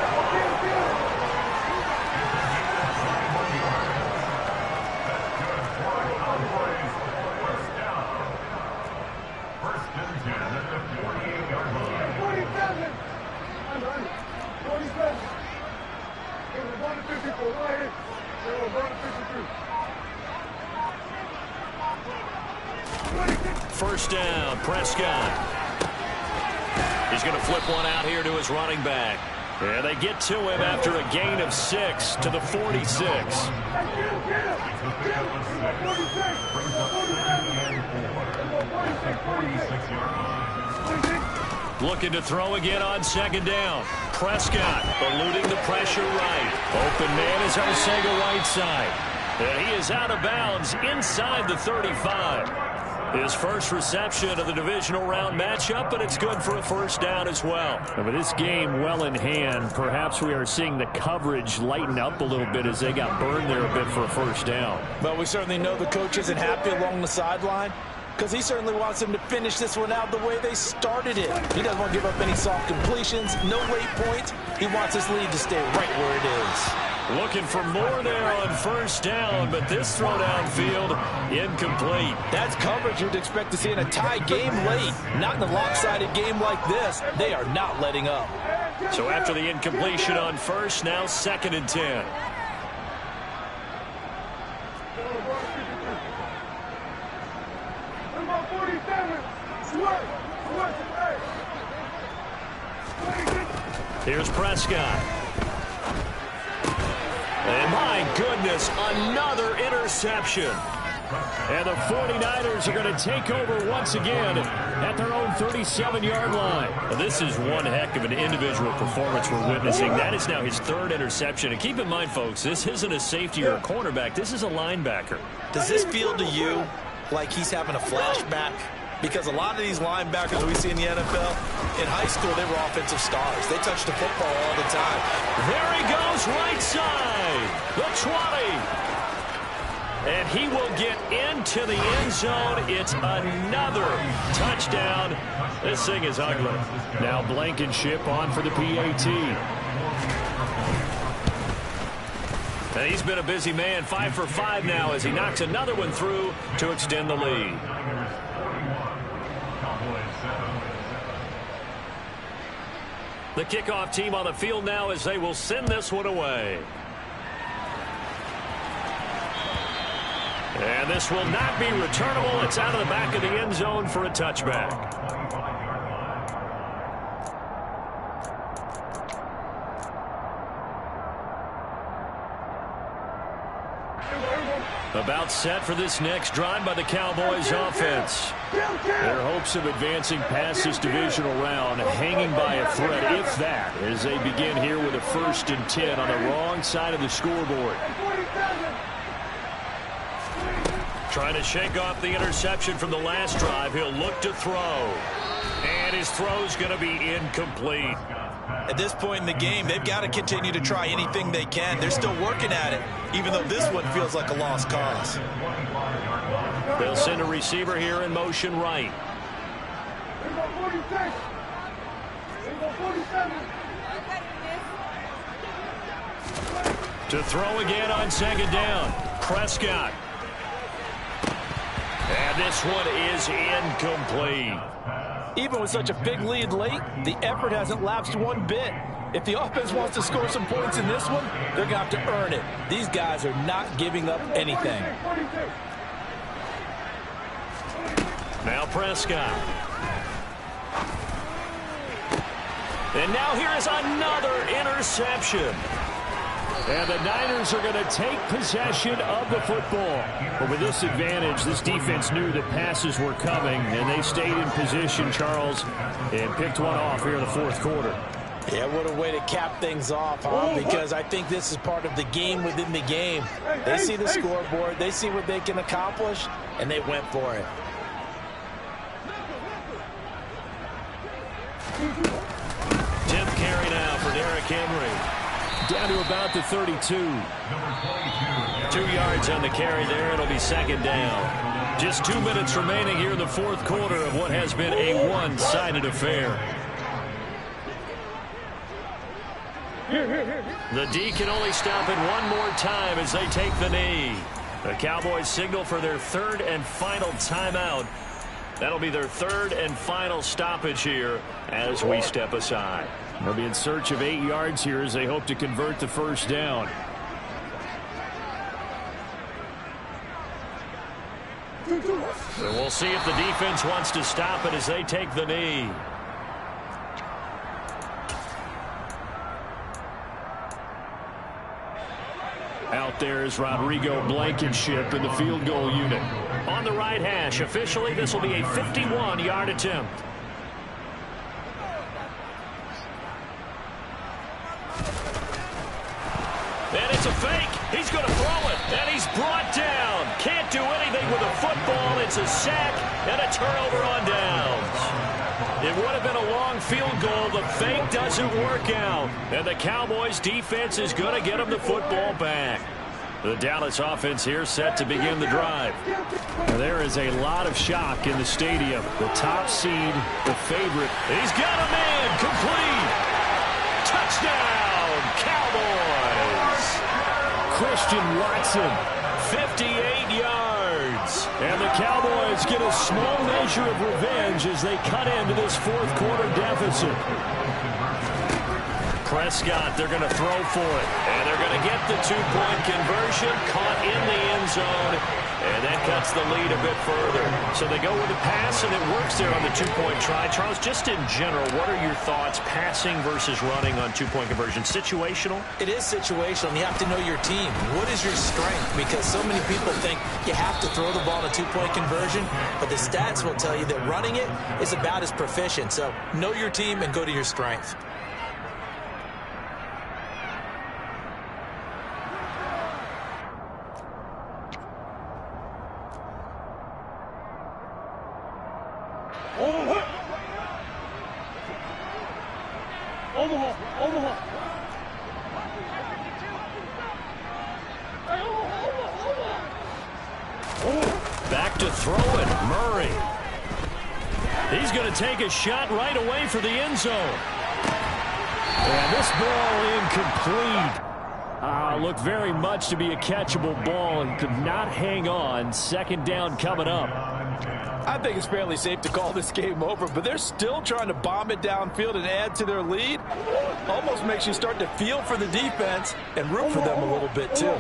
First down, Prescott. He's going to flip one out here to his running back. And they get to him after a gain of 6 to the 46. Looking to throw again on 2nd down. Prescott eluding the pressure right. Open man is Arcega-Whiteside. And he is out of bounds inside the 35. His first reception of the divisional round matchup, but it's good for a 1st down as well. And with this game well in hand, perhaps we are seeing the coverage lighten up a little bit as they got burned there a bit for a 1st down. But we certainly know the coach isn't happy along the sideline because he certainly wants them to finish this one out the way they started it. He doesn't want to give up any soft completions, no late points. He wants his lead to stay right where it is. Looking for more there on 1st down, but this throw downfield incomplete. That's coverage you'd expect to see in a tie game late. Not in a lopsided game like this. They are not letting up. So after the incompletion on 1st, now 2nd and 10. Here's Prescott. And my goodness, another interception. And the 49ers are going to take over once again at their own 37-yard line. Well, this is one heck of an individual performance we're witnessing. That is now his 3rd interception. And keep in mind, folks, this isn't a safety or a cornerback. This is a linebacker. Does this feel to you like he's having a flashback? Because a lot of these linebackers we see in the NFL, in high school, they were offensive stars. They touched the football all the time. There he goes, right side, the 20. And he will get into the end zone. It's another touchdown. This thing is ugly. Now Blankenship on for the PAT. And he's been a busy man, 5 for 5 now as he knocks another one through to extend the lead. The kickoff team on the field now as they will send this one away. And this will not be returnable. It's out of the back of the end zone for a touchback. About set for this next drive by the Cowboys offense. Their hopes of advancing past this divisional round hanging by a thread, if that, as they begin here with a 1st and 10 on the wrong side of the scoreboard. Trying to shake off the interception from the last drive. He'll look to throw. And his throw's going to be incomplete. At this point in the game, they've got to continue to try anything they can. They're still working at it, even though this one feels like a lost cause. They'll send a receiver here in motion right. To throw again on 2nd down. Prescott. And this one is incomplete. Even with such a big lead late, the effort hasn't lapsed one bit. If the offense wants to score some points in this one, they're going to have to earn it. These guys are not giving up anything. Now Prescott. And now here is another interception. And the Niners are going to take possession of the football. But with this advantage, this defense knew that passes were coming, and they stayed in position, Charles, and picked one off here in the 4th quarter. Yeah, what a way to cap things off, huh? Because I think this is part of the game within the game. They see the scoreboard, they see what they can accomplish, and they went for it. 10th carry now for Derrick Henry. Down to about the 32. 2 yards on the carry there. It'll be 2nd down. Just 2 minutes remaining here in the 4th quarter of what has been a one-sided affair. The D can only stop it one more time as they take the knee. The Cowboys signal for their 3rd and final timeout. That'll be their 3rd and final stoppage here as we step aside. They'll be in search of 8 yards here as they hope to convert the 1st down. So we'll see if the defense wants to stop it as they take the knee. Out there is Rodrigo Blankenship in the field goal unit. On the right hash, officially this will be a 51-yard attempt. And it's a fake. He's going to throw it. And he's brought down. Can't do anything with a football. It's a sack and a turnover on downs. It would have been a long field goal. The fake doesn't work out. And the Cowboys defense is going to get him the football back. The Dallas offense here set to begin the drive. Now, there is a lot of shock in the stadium. The top seed, the favorite. He's got a man. Complete. Touchdown, Cowboys. Christian Watson. 58 yards. And the Cowboys get a small measure of revenge as they cut into this 4th quarter deficit. Prescott, they're going to throw for it. And they're going to get the 2-point conversion, caught in the end zone. And that cuts the lead a bit further. So they go with the pass, and it works there on the 2-point try. Charles, just in general, what are your thoughts passing versus running on 2-point conversion? Situational? It is situational, and you have to know your team. What is your strength? Because so many people think you have to throw the ball in a 2-point conversion, but the stats will tell you that running it is about as proficient. So know your team and go to your strength. to throw it. Murray. He's going to take a shot right away for the end zone. And this ball incomplete. Looked very much to be a catchable ball and could not hang on. Second down coming up. I think it's fairly safe to call this game over, but they're still trying to bomb it downfield and add to their lead. Almost makes you start to feel for the defense and root for them a little bit too.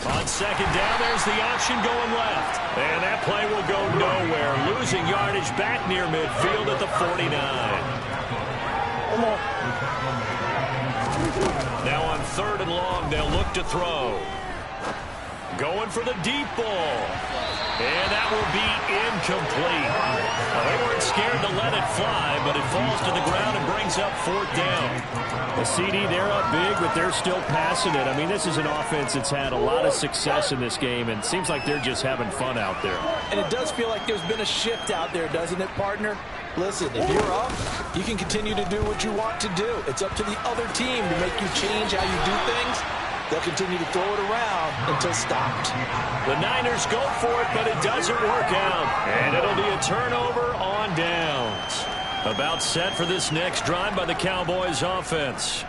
On second down, there's the option going left. And that play will go nowhere. Losing yardage back near midfield at the 49. Now on third and long, they'll look to throw. Going for the deep ball. And that will be incomplete. Well, they weren't scared to let it fly, but it falls to the ground and brings up fourth down. The CD, they're up big, but they're still passing it. I mean, this is an offense that's had a lot of success in this game, and it seems like they're just having fun out there. And it does feel like there's been a shift out there, doesn't it, partner? Listen, if you're up, you can continue to do what you want to do. It's up to the other team to make you change how you do things. They'll continue to throw it around until stopped. The Niners go for it, but it doesn't work out. And it'll be a turnover on downs. About set for this next drive by the Cowboys offense.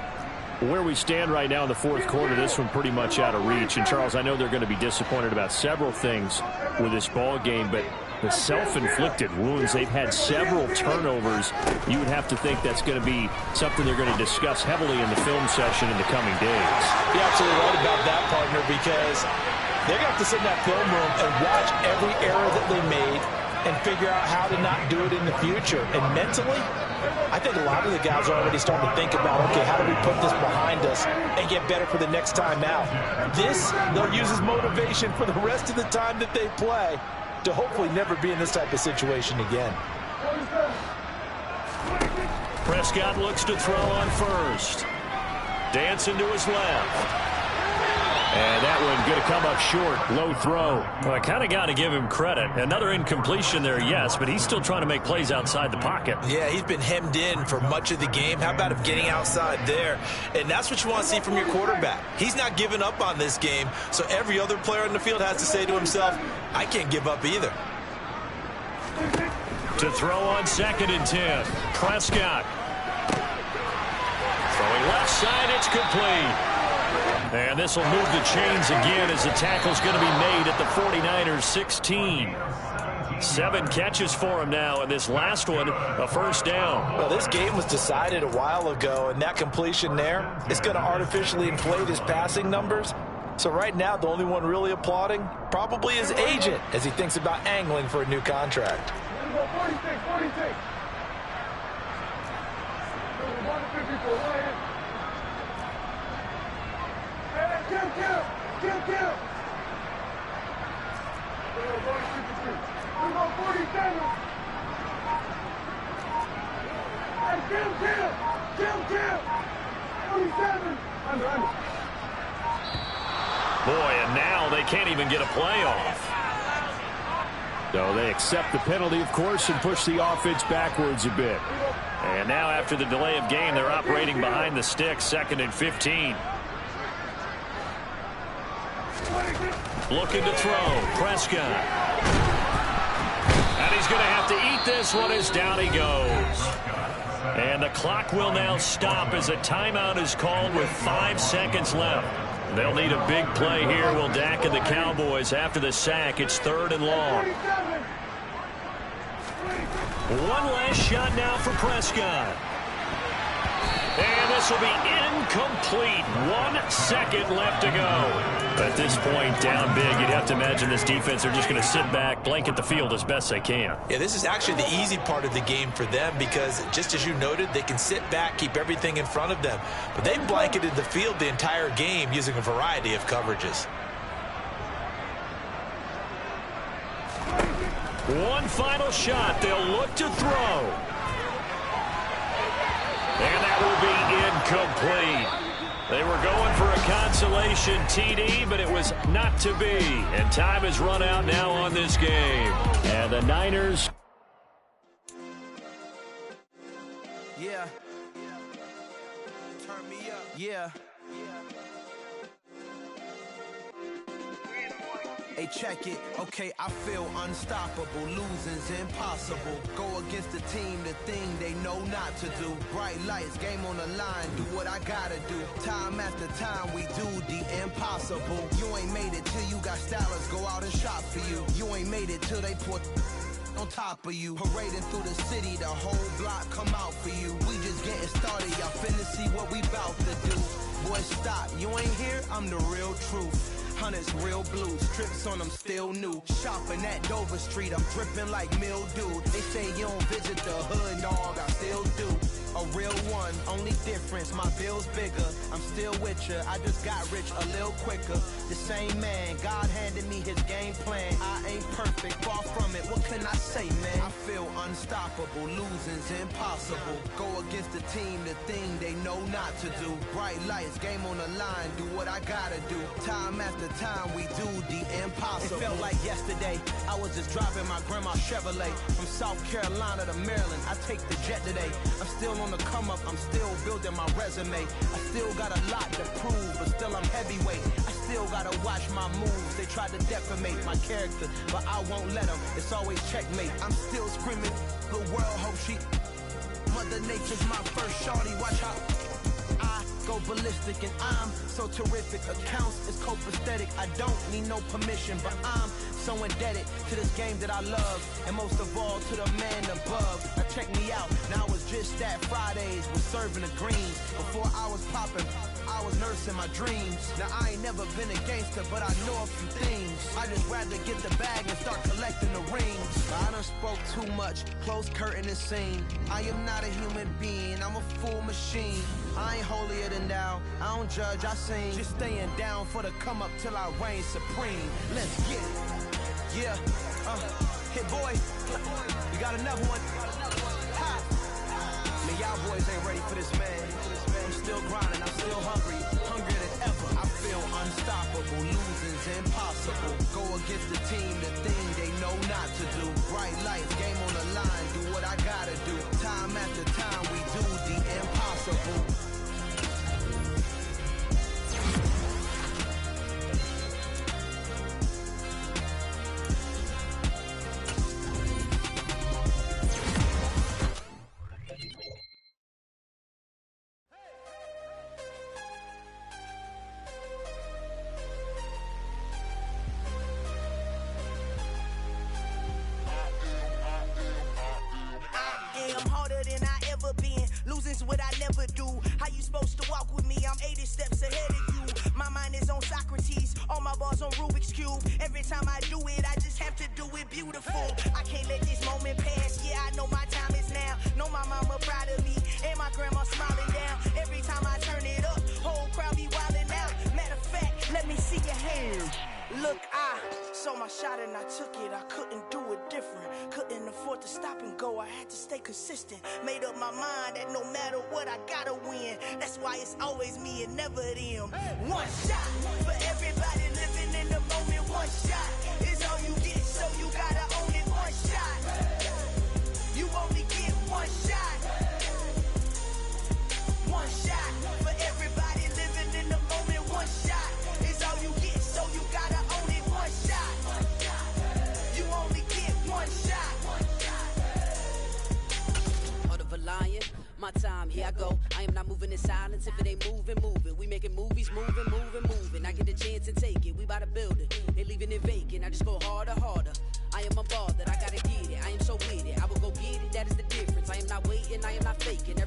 Where we stand right now in the fourth quarter, this one pretty much out of reach. And, Charles, I know they're going to be disappointed about several things with this ball game, but the self-inflicted wounds, they've had several turnovers. You would have to think that's going to be something they're going to discuss heavily in the film session in the coming days. You're absolutely right about that, partner, because they're going to have to sit in that film room and watch every error that they made and figure out how to not do it in the future. And mentally, I think a lot of the guys are already starting to think about, okay, how do we put this behind us and get better for the next time out? This, they'll use as motivation for the rest of the time that they play to hopefully never be in this type of situation again. Prescott looks to throw on first. Dancing to his left. And that one going to come up short. Low throw. Well, I kind of got to give him credit. Another incompletion there, yes, but he's still trying to make plays outside the pocket. Yeah, he's been hemmed in for much of the game. How about him getting outside there? And that's what you want to see from your quarterback. He's not giving up on this game, so every other player on the field has to say to himself, I can't give up either. To throw on second and 10. Prescott. Throwing left side, it's complete. And this will move the chains again as the tackle's going to be made at the 49ers 16. 7 catches for him now, and this last one, a first down. Well, this game was decided a while ago, and that completion there is going to artificially inflate his passing numbers. So right now, the only one really applauding probably his agent as he thinks about angling for a new contract. 46. Boy, and now they can't even get a play off. So they accept the penalty, of course, and push the offense backwards a bit. And now after the delay of game, they're operating behind the sticks, 2nd and 15. Looking to throw. Prescott. And he's going to have to eat this one as down he goes. And the clock will now stop as a timeout is called with 5 seconds left. They'll need a big play here, will Dak and the Cowboys after the sack. It's 3rd and long. One last shot now for Prescott. And this will be incomplete. 1 second left to go. At this point, down big, you'd have to imagine this defense are just going to sit back, blanket the field as best they can. Yeah, this is actually the easy part of the game for them because, just as you noted, they can sit back, keep everything in front of them. But they blanketed the field the entire game using a variety of coverages. One final shot. They'll look to throw. And that will be incomplete. They were going for a consolation TD, but it was not to be. And time has run out now on this game. And the Niners Yeah. Turn me up. Yeah. Hey, check it. Okay, I feel unstoppable. Losing's impossible. Go against the team, the thing they know not to do. Bright lights, game on the line. Do what I gotta do. Time after time, we do the impossible. You ain't made it till you got stylers go out and shop for you. You ain't made it till they put on top of you. Parading through the city, the whole block come out for you. We just getting started, y'all finna see what we bout to do. Boy, stop, you ain't here, I'm the real truth. Hunters, real blues, strips on them still new. Shopping at Dover Street, I'm dripping like mildew. They say you don't visit the hood, dog, I still do. A real one, only difference, my bill's bigger. I'm still with ya, I just got rich a little quicker. The same man, God handed me his game plan. I ain't perfect, far from it, what can I say, man? I feel unstoppable, losing's impossible. Go against the team, the thing they know not to do. Bright lights, game on the line, do what I gotta do. Time after time, we do the impossible. It felt like yesterday, I was just driving my grandma's Chevrolet. From South Carolina to Maryland, I take the jet today. I'm still on the come up, I'm still building my resume. I still got a lot to prove, but still I'm heavyweight. I still gotta watch my moves. They try to defamate my character, but I won't let them. It's always checkmate. I'm still screaming, the world hope she. Mother Nature's my first shorty, watch how I go ballistic and I'm so terrific. Accounts is copacetic. I don't need no permission, but I'm so indebted to this game that I love, and most of all to the man above. Now check me out, now it's just that Fridays was serving the greens. Before I was popping, I was nursing my dreams. Now I ain't never been a gangster, but I know a few things. I just rather get the bag and start collecting the rings. I done spoke too much, close curtain and scene. I am not a human being, I'm a full machine. I ain't holier than thou, I don't judge, I sing. Just staying down for the come up till I reign supreme. Let's get it. Yeah, hit boy, we got another one. Ha! Man, y'all boys ain't ready for this, man. I'm still grinding, I'm still hungry, hungrier than ever. I feel unstoppable, losing's impossible. Go against the team, the thing they know not to do. Bright lights, game on the line, do what I gotta do. Time after time, we do the impossible. What I never do. How you supposed to walk with me? I'm 80 steps ahead of you. My mind is on Socrates, all my bars on Rubik's Cube. Every time I do it, I just have to do it beautiful. I can't let this moment pass. Yeah, I know my time is now. Know my mama proud of me, and my grandma smiling down. Every time I turn it up, whole crowd be wildin' out. Matter of fact, let me see your hands. Look, I saw my shot and I took it. I couldn't do it different. Couldn't afford to stop and go. I had to stay consistent. Made up my mind that no matter what, I gotta win. That's why it's always me and never them. One shot for everybody living in the moment. One shot is all you get, so you gotta own it. One shot. You only get one shot. One shot for everybody living in the moment. One shot is all you get, so you gotta own it. One shot. You only get one shot. Heart of a lion, my time, here I go. I am not moving in silence. If it ain't moving, moving. We making movies, moving, moving, moving. I get a chance to take it. We bout to build it. They leaving it vacant. I just go harder, harder. I am a ball that I gotta get it. I am so with it. I will go get it. That is the difference. I am not waiting. I am not faking.